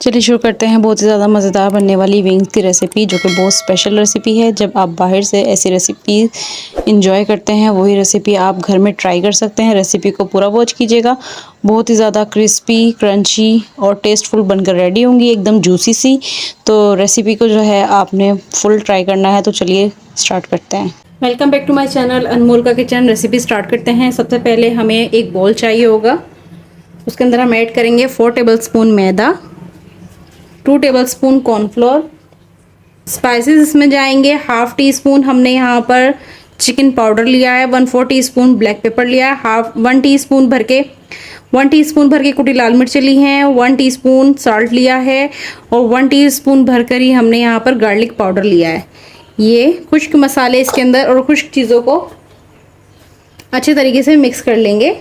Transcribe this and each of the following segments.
चलिए शुरू करते हैं बहुत ही ज़्यादा मज़ेदार बनने वाली विंग्स की रेसिपी, जो कि बहुत स्पेशल रेसिपी है। जब आप बाहर से ऐसी रेसिपी इंजॉय करते हैं, वही रेसिपी आप घर में ट्राई कर सकते हैं। रेसिपी को पूरा वॉच कीजिएगा। बहुत ही ज़्यादा क्रिस्पी, क्रंची और टेस्टफुल बनकर रेडी होंगी, एकदम जूसी सी। तो रेसिपी को जो है आपने फुल ट्राई करना है। तो चलिए स्टार्ट करते हैं। Welcome back to my channel Anmol का किचन। रेसिपी स्टार्ट करते हैं। सबसे पहले हमें एक बोल चाहिए होगा। उसके अंदर हम ऐड करेंगे 4 टेबलस्पून मैदा, 2 टेबलस्पून कॉर्नफ्लोर। स्पाइसेस इसमें जाएंगे 1/2 टीस्पून हमने यहाँ पर चिकन पाउडर लिया है, 1/4 टीस्पून ब्लैक पेपर लिया है, 1 टीस्पून भर के कुटी लाल मिर्च ली हैं, 1 टीस्पून सॉल्ट लिया है और 1 टीस्पून भरकर ही हमने यहाँ पर गार्लिक पाउडर लिया है। ये खुश्क मसाले इसके अंदर और खुश्क चीज़ों को अच्छे तरीके से मिक्स कर लेंगे।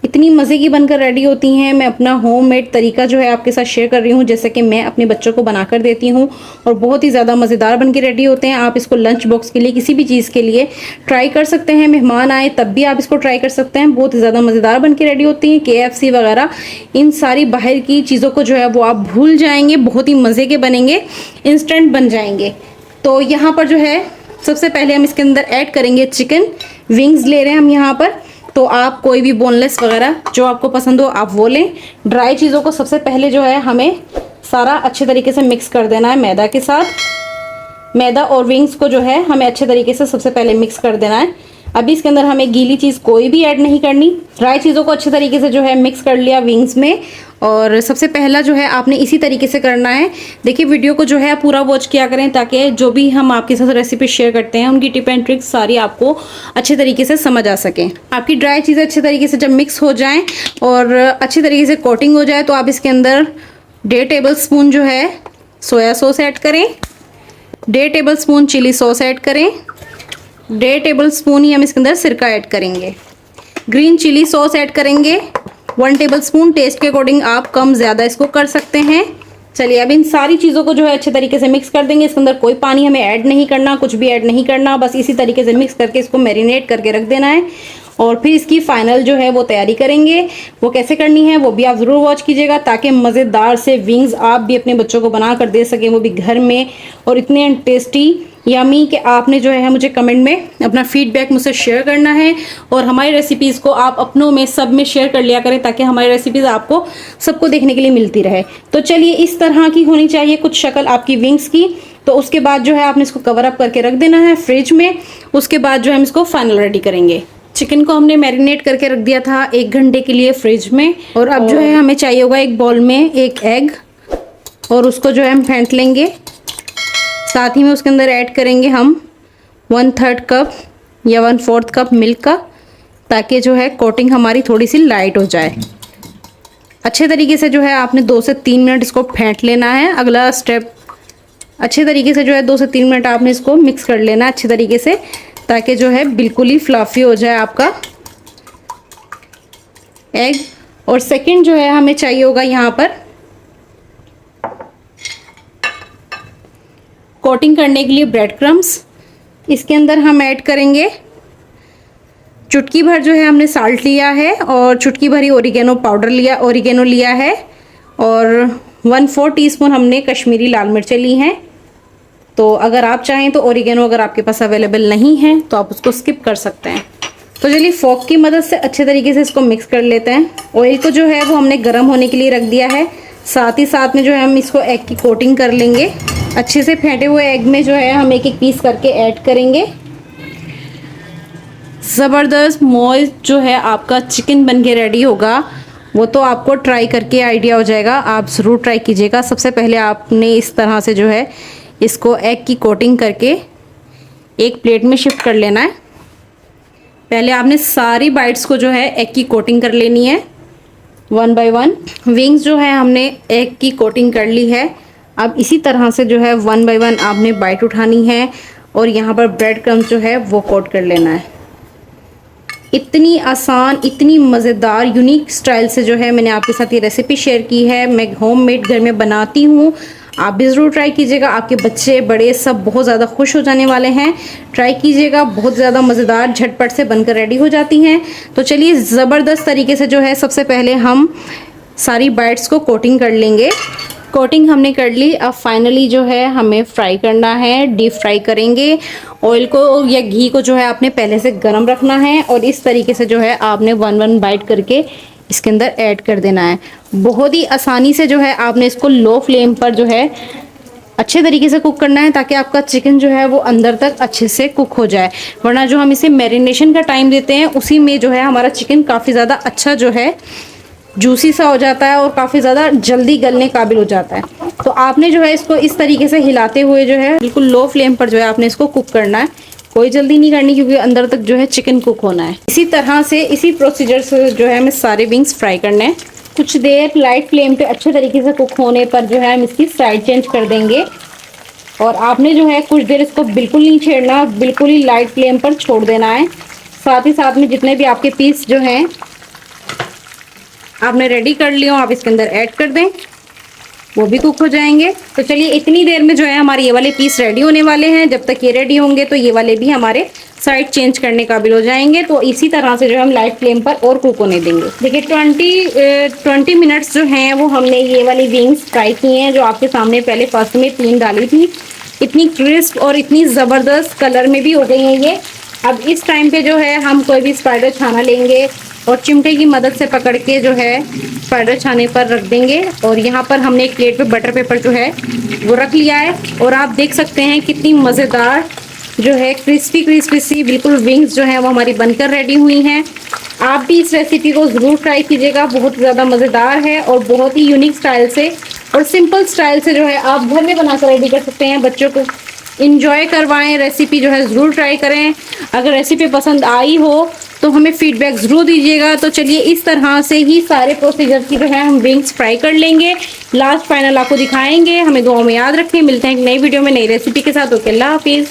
इतनी मज़े की बनकर रेडी होती हैं। मैं अपना होममेड तरीका जो है आपके साथ शेयर कर रही हूँ, जैसे कि मैं अपने बच्चों को बनाकर देती हूँ और बहुत ही ज़्यादा मज़ेदार बनकर रेडी होते हैं। आप इसको लंच बॉक्स के लिए, किसी भी चीज़ के लिए ट्राई कर सकते हैं। मेहमान आए तब भी आप इसको ट्राई कर सकते हैं। बहुत ही ज़्यादा मज़ेदार बनकर रेडी होती हैं। KFC वगैरह इन सारी बाहर की चीज़ों को जो है वो आप भूल जाएंगे। बहुत ही मज़े के बनेंगे, इंस्टेंट बन जाएंगे। तो यहाँ पर जो है सबसे पहले हम इसके अंदर ऐड करेंगे चिकन विंग्स ले रहे हैं हम यहाँ पर। तो आप कोई भी बोनलेस वगैरह जो आपको पसंद हो आप वो लें। ड्राई चीज़ों को सबसे पहले जो है हमें सारा अच्छे तरीके से मिक्स कर देना है मैदा के साथ। मैदा और विंग्स को जो है हमें अच्छे तरीके से सबसे पहले मिक्स कर देना है। अभी इसके अंदर हमें गीली चीज़ कोई भी ऐड नहीं करनी। ड्राई चीज़ों को अच्छे तरीके से जो है मिक्स कर लिया विंग्स में। और सबसे पहला जो है आपने इसी तरीके से करना है। देखिए वीडियो को जो है पूरा वॉच किया करें, ताकि जो भी हम आपके साथ रेसिपी शेयर करते हैं उनकी टिप एंड ट्रिक्स सारी आपको अच्छे तरीके से समझ आ सकें। आपकी ड्राई चीज़ें अच्छे तरीके से जब मिक्स हो जाएँ और अच्छे तरीके से कोटिंग हो जाए, तो आप इसके अंदर 1.5 टेबलस्पून जो है सोया सॉस ऐड करें, 1.5 टेबलस्पून चिली सॉस ऐड करें, 1.5 टेबलस्पून ही हम इसके अंदर सिरका ऐड करेंगे। ग्रीन चिली सॉस ऐड करेंगे 1 टेबलस्पून। टेस्ट के अकॉर्डिंग आप कम ज़्यादा इसको कर सकते हैं। चलिए अब इन सारी चीज़ों को जो है अच्छे तरीके से मिक्स कर देंगे। इसके अंदर कोई पानी हमें ऐड नहीं करना, कुछ भी ऐड नहीं करना। बस इसी तरीके से मिक्स करके इसको मैरिनेट करके रख देना है। और फिर इसकी फाइनल जो है वो तैयारी करेंगे। वो कैसे करनी है वो भी आप ज़रूर वॉच कीजिएगा, ताकि मज़ेदार से विंग्स आप भी अपने बच्चों को बना कर दे सकें, वो भी घर में, और इतने टेस्टी यमी कि आपने जो है मुझे कमेंट में अपना फीडबैक मुझसे शेयर करना है। और हमारी रेसिपीज़ को आप अपनों में सब में शेयर कर लिया करें, ताकि हमारी रेसिपीज़ आपको सबको देखने के लिए मिलती रहे। तो चलिए इस तरह की होनी चाहिए कुछ शक्ल आपकी विंग्स की। तो उसके बाद जो है आपने इसको कवर अप करके रख देना है फ्रिज में। उसके बाद जो है हम इसको फाइनल रेडी करेंगे। चिकन को हमने मैरिनेट करके रख दिया था 1 घंटे के लिए फ्रिज में। और अब जो है हमें चाहिए होगा एक बाउल में 1 एग, और उसको जो है हम फेंट लेंगे। साथ ही में उसके अंदर ऐड करेंगे हम 1/3 कप या 1/4 कप मिल्क का, ताकि जो है कोटिंग हमारी थोड़ी सी लाइट हो जाए। अच्छे तरीके से जो है आपने 2 से 3 मिनट इसको फेंट लेना है। अगला स्टेप अच्छे तरीके से जो है 2 से 3 मिनट आपने इसको मिक्स कर लेना है अच्छे तरीके से, ताकि जो है बिल्कुल ही फ्लफी हो जाए आपका एग। और सेकंड जो है हमें चाहिए होगा यहाँ पर कोटिंग करने के लिए ब्रेड क्रम्स। इसके अंदर हम ऐड करेंगे चुटकी भर जो है हमने साल्ट लिया है, और चुटकी भरी ओरिगेनो लिया है, और 1/4 टीस्पून हमने कश्मीरी लाल मिर्चें ली हैं। तो अगर आप चाहें तो ओरिगेनो अगर आपके पास अवेलेबल नहीं है तो आप उसको स्किप कर सकते हैं। तो चलिए फोक की मदद से अच्छे तरीके से इसको मिक्स कर लेते हैं। ऑयल को जो है वो हमने गर्म होने के लिए रख दिया है। साथ ही साथ में जो है हम इसको एग की कोटिंग कर लेंगे। अच्छे से फेंटे हुए एग में जो है हम 1-1 पीस करके ऐड करेंगे। ज़बरदस्त मॉइस्ट जो है आपका चिकन बन के रेडी होगा। वो तो आपको ट्राई करके आइडिया हो जाएगा, आप ज़रूर ट्राई कीजिएगा। सबसे पहले आपने इस तरह से जो है इसको एग की कोटिंग करके एक प्लेट में शिफ्ट कर लेना है। पहले आपने सारी बाइट्स को जो है एग की कोटिंग कर लेनी है 1 बाय 1। विंग्स जो है हमने एग की कोटिंग कर ली है। अब इसी तरह से जो है 1 बाय 1 आपने बाइट उठानी है और यहाँ पर ब्रेड क्रम्स जो है वो कोट कर लेना है। इतनी आसान, इतनी मज़ेदार, यूनिक स्टाइल से जो है मैंने आपके साथ ये रेसिपी शेयर की है। मैं होममेड घर में बनाती हूँ, आप भी ज़रूर ट्राई कीजिएगा। आपके बच्चे बड़े सब बहुत ज़्यादा खुश हो जाने वाले हैं। ट्राई कीजिएगा, बहुत ज़्यादा मज़ेदार झटपट से बनकर रेडी हो जाती हैं। तो चलिए ज़बरदस्त तरीके से जो है सबसे पहले हम सारी बाइट्स को कोटिंग कर लेंगे। कोटिंग हमने कर ली। अब फाइनली जो है हमें फ्राई करना है, डीप फ्राई करेंगे। ऑयल को या घी को जो है आपने पहले से गरम रखना है और इस तरीके से जो है आपने वन बाइट करके इसके अंदर ऐड कर देना है। बहुत ही आसानी से जो है आपने इसको लो फ्लेम पर जो है अच्छे तरीके से कुक करना है, ताकि आपका चिकन जो है वो अंदर तक अच्छे से कुक हो जाए। वरना जो हम इसे मैरिनेशन का टाइम देते हैं उसी में जो है हमारा चिकन काफ़ी ज़्यादा अच्छा जो है जूसी सा हो जाता है और काफ़ी ज़्यादा जल्दी गलने काबिल हो जाता है। तो आपने जो है इसको इस तरीके से हिलाते हुए जो है बिल्कुल लो फ्लेम पर जो है आपने इसको कुक करना है। कोई जल्दी नहीं करनी, क्योंकि अंदर तक जो है चिकन कुक होना है। इसी तरह से इसी प्रोसीजर से जो है हमें सारे विंग्स फ्राई करने हैं। कुछ देर लाइट फ्लेम पे अच्छे तरीके से कुक होने पर जो है हम इसकी साइड चेंज कर देंगे। और आपने जो है कुछ देर इसको बिल्कुल नहीं छेड़ना, बिल्कुल ही लाइट फ्लेम पर छोड़ देना है। साथ ही साथ में जितने भी आपके पीस जो हैं आपने रेडी कर लियो, आप इसके अंदर ऐड कर दें, वो भी कुक हो जाएंगे। तो चलिए इतनी देर में जो है हमारे ये वाले पीस रेडी होने वाले हैं। जब तक ये रेडी होंगे तो ये वाले भी हमारे साइड चेंज करने काबिल हो जाएंगे। तो इसी तरह से जो हम लाइट फ्लेम पर और कुक होने देंगे। देखिए 20 मिनट्स जो हैं वो हमने ये वाली विंग्स फ्राई की हैं, जो आपके सामने पहले फर्स्ट में 3 डाली थी। इतनी क्रिस्प और इतनी ज़बरदस्त कलर में भी हो गई हैं ये। अब इस टाइम पे जो है हम कोई भी स्पाइडर छाना लेंगे और चिमटे की मदद से पकड़ के जो है स्पाइडर छाने पर रख देंगे। और यहाँ पर हमने एक प्लेट पे बटर पेपर जो है वो रख लिया है। और आप देख सकते हैं कितनी मज़ेदार जो है क्रिस्पी सी बिल्कुल विंग्स जो है वो हमारी बनकर रेडी हुई हैं। आप भी इस रेसिपी को ज़रूर ट्राई कीजिएगा, बहुत ज़्यादा मज़ेदार है और बहुत ही यूनिक स्टाइल से और सिंपल स्टाइल से जो है आप घर में बनाकर रेडी कर सकते हैं। बच्चों को इंजॉय करवाएं, रेसिपी जो है ज़रूर ट्राई करें। अगर रेसिपी पसंद आई हो तो हमें फीडबैक ज़रूर दीजिएगा। तो चलिए इस तरह से ही सारे प्रोसीजर की जो है हम विंग्स फ्राई कर लेंगे। लास्ट फाइनल आपको दिखाएंगे। हमें दुआओं में याद रखें। मिलते हैं एक नई वीडियो में नई रेसिपी के साथ। ओके, अल्लाह हाफिज़।